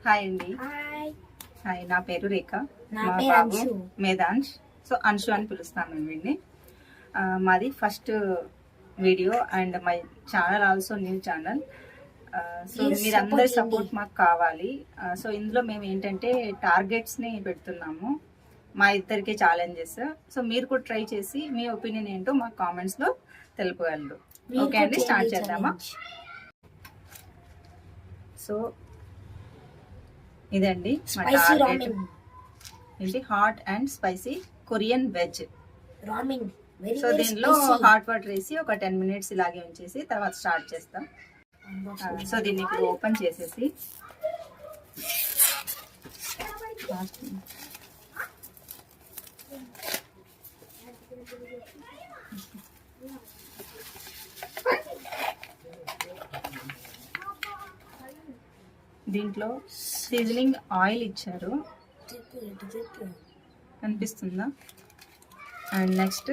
Hi అండి. Hi, నా పేరు రేఖ. మా బాబు మేధాంష్. సో అంశు అని పిలుస్తాం మేము వీడిని. మాది first video and my channel also new channel. So మీరందరి సపోర్ట్ మాకు కావాలి. సో ఇందులో మేము ఏంటంటే టార్గెట్స్ని పెడుతున్నాము, మా ఇద్దరికి ఛాలెంజెస్. సో మీరు కూడా ట్రై చేసి మీ ఒపీనియన్ ఏంటో మా కామెంట్స్లో తెలుపగలరు. ఓకే అండి, స్టార్ట్ చేద్దామా? సో ఇదండి మా టార్గెట్. ఏంటి? Hot and spicy Korean veg. So దీనిలో హాట్ వాటర్ వేసి ఒక 10 minutes ఇలాగే ఉంచేసి తర్వాత స్టార్ట్ చేస్తాం. సో దీన్ని ఇప్పుడు ఓపెన్ చేసేసి దీంట్లో సీజనింగ్ ఆయిల్ ఇచ్చారు, కనిపిస్తుందా? అండ్ నెక్స్ట్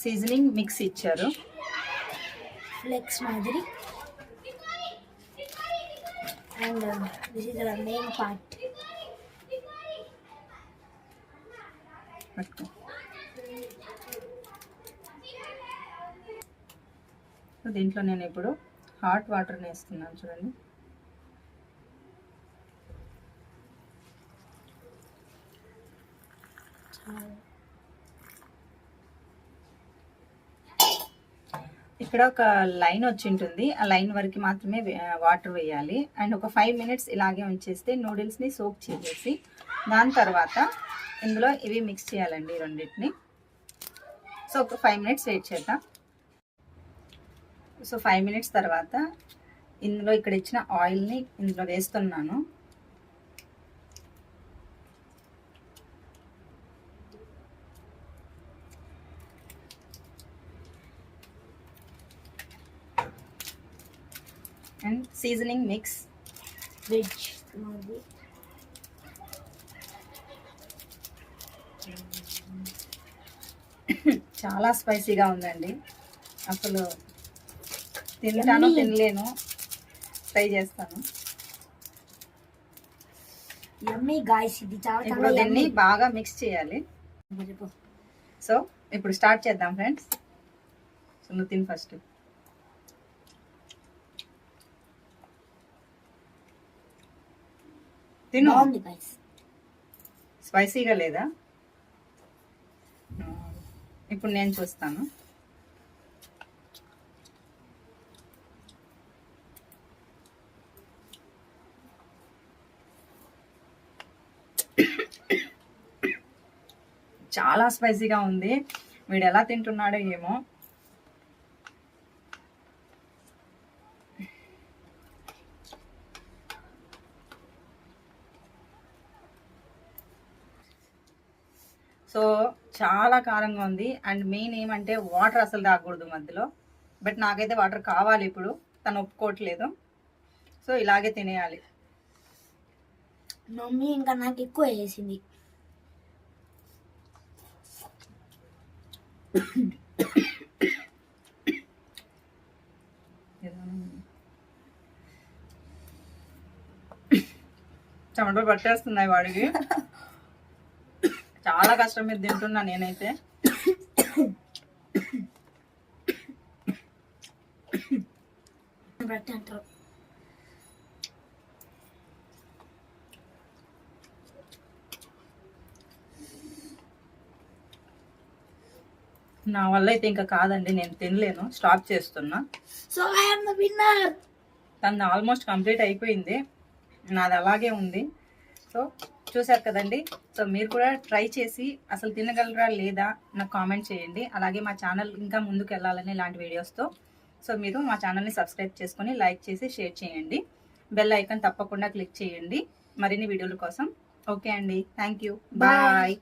సీజనింగ్ మిక్స్ ఇచ్చారు, ఫ్లెక్స్ మాదిరి. And this is the main part. దీంట్లో నేను ఇప్పుడు హాట్ వాటర్ వేస్తున్నాను, చూడండి. ఇక్కడ ఒక లైన్ వచ్చి ఉంటుంది, ఆ లైన్ వరకు మాత్రమే వాటర్ వేయాలి. అండ్ ఒక 5 minutes ఇలాగే ఉంచేస్తే నూడిల్స్ని సోక్ చేసేసి దాని తర్వాత ఇందులో ఇవి మిక్స్ చేయాలండి, రెండింటిని. సో ఒక 5 minutes వెయిట్ చేద్దాం. సో 5 minutes తర్వాత ఇందులో ఇక్కడ ఇచ్చిన ఆయిల్ని ఇందులో వేస్తున్నాను. అండ్ సీజనింగ్ మిక్స్ వెజ్ చాలా స్పైసీగా ఉందండి. అసలు తింటానో తినలేను, ట్రై చేస్తాను. యమ్మీ గాయ్స్, ఇది చాలా ఇప్పుడు దీన్ని బాగా మిక్స్ చేయాలి. సో ఇప్పుడు స్టార్ట్ చేద్దాం ఫ్రెండ్స్. సో నువ్వు తిని ఫస్ట్. తిను. స్పైసీగా లేదా? ఇప్పుడు నేను చూస్తాను. చాలా స్పైసీగా ఉంది. వీడు ఎలా తింటున్నాడో ఏమో. సో చాలా కారంగా ఉంది. అండ్ మెయిన్ ఏమంటే వాటర్ అసలు తాగకూడదు మధ్యలో. బట్ నాకైతే వాటర్ కావాలి ఇప్పుడు, తను ఒప్పుకోవట్లేదు. సో ఇలాగే తినేయాలి. మమ్మీ ఇంకా నాకు ఎక్కువ వేసింది. చెమటలు పట్టేస్తున్నాయి వాడికి. చాలా కష్టం మీద తింటున్నా నేనైతే. నా వల్ల అయితే ఇంకా కాదండి, నేను తినలేను, స్టాప్ చేస్తున్నా. So I am the winner. తను ఆల్మోస్ట్ కంప్లీట్ అయిపోయింది, నాది అలాగే ఉంది. సో చూసారు కదండి. సో మీరు కూడా ట్రై చేసి అసలు తినగలరా లేదా నాకు కామెంట్ చేయండి. అలాగే మా ఛానల్ ఇంకా ముందుకు వెళ్ళాలని ఇలాంటి వీడియోస్తో. సో మీరు మా ఛానల్ని సబ్స్క్రైబ్ చేసుకొని లైక్ చేసి షేర్ చేయండి. బెల్ ఐకాన్ తప్పకుండా క్లిక్ చేయండి మరిన్ని వీడియోల కోసం. ఓకే అండి, థ్యాంక్ యూ, బాయ్.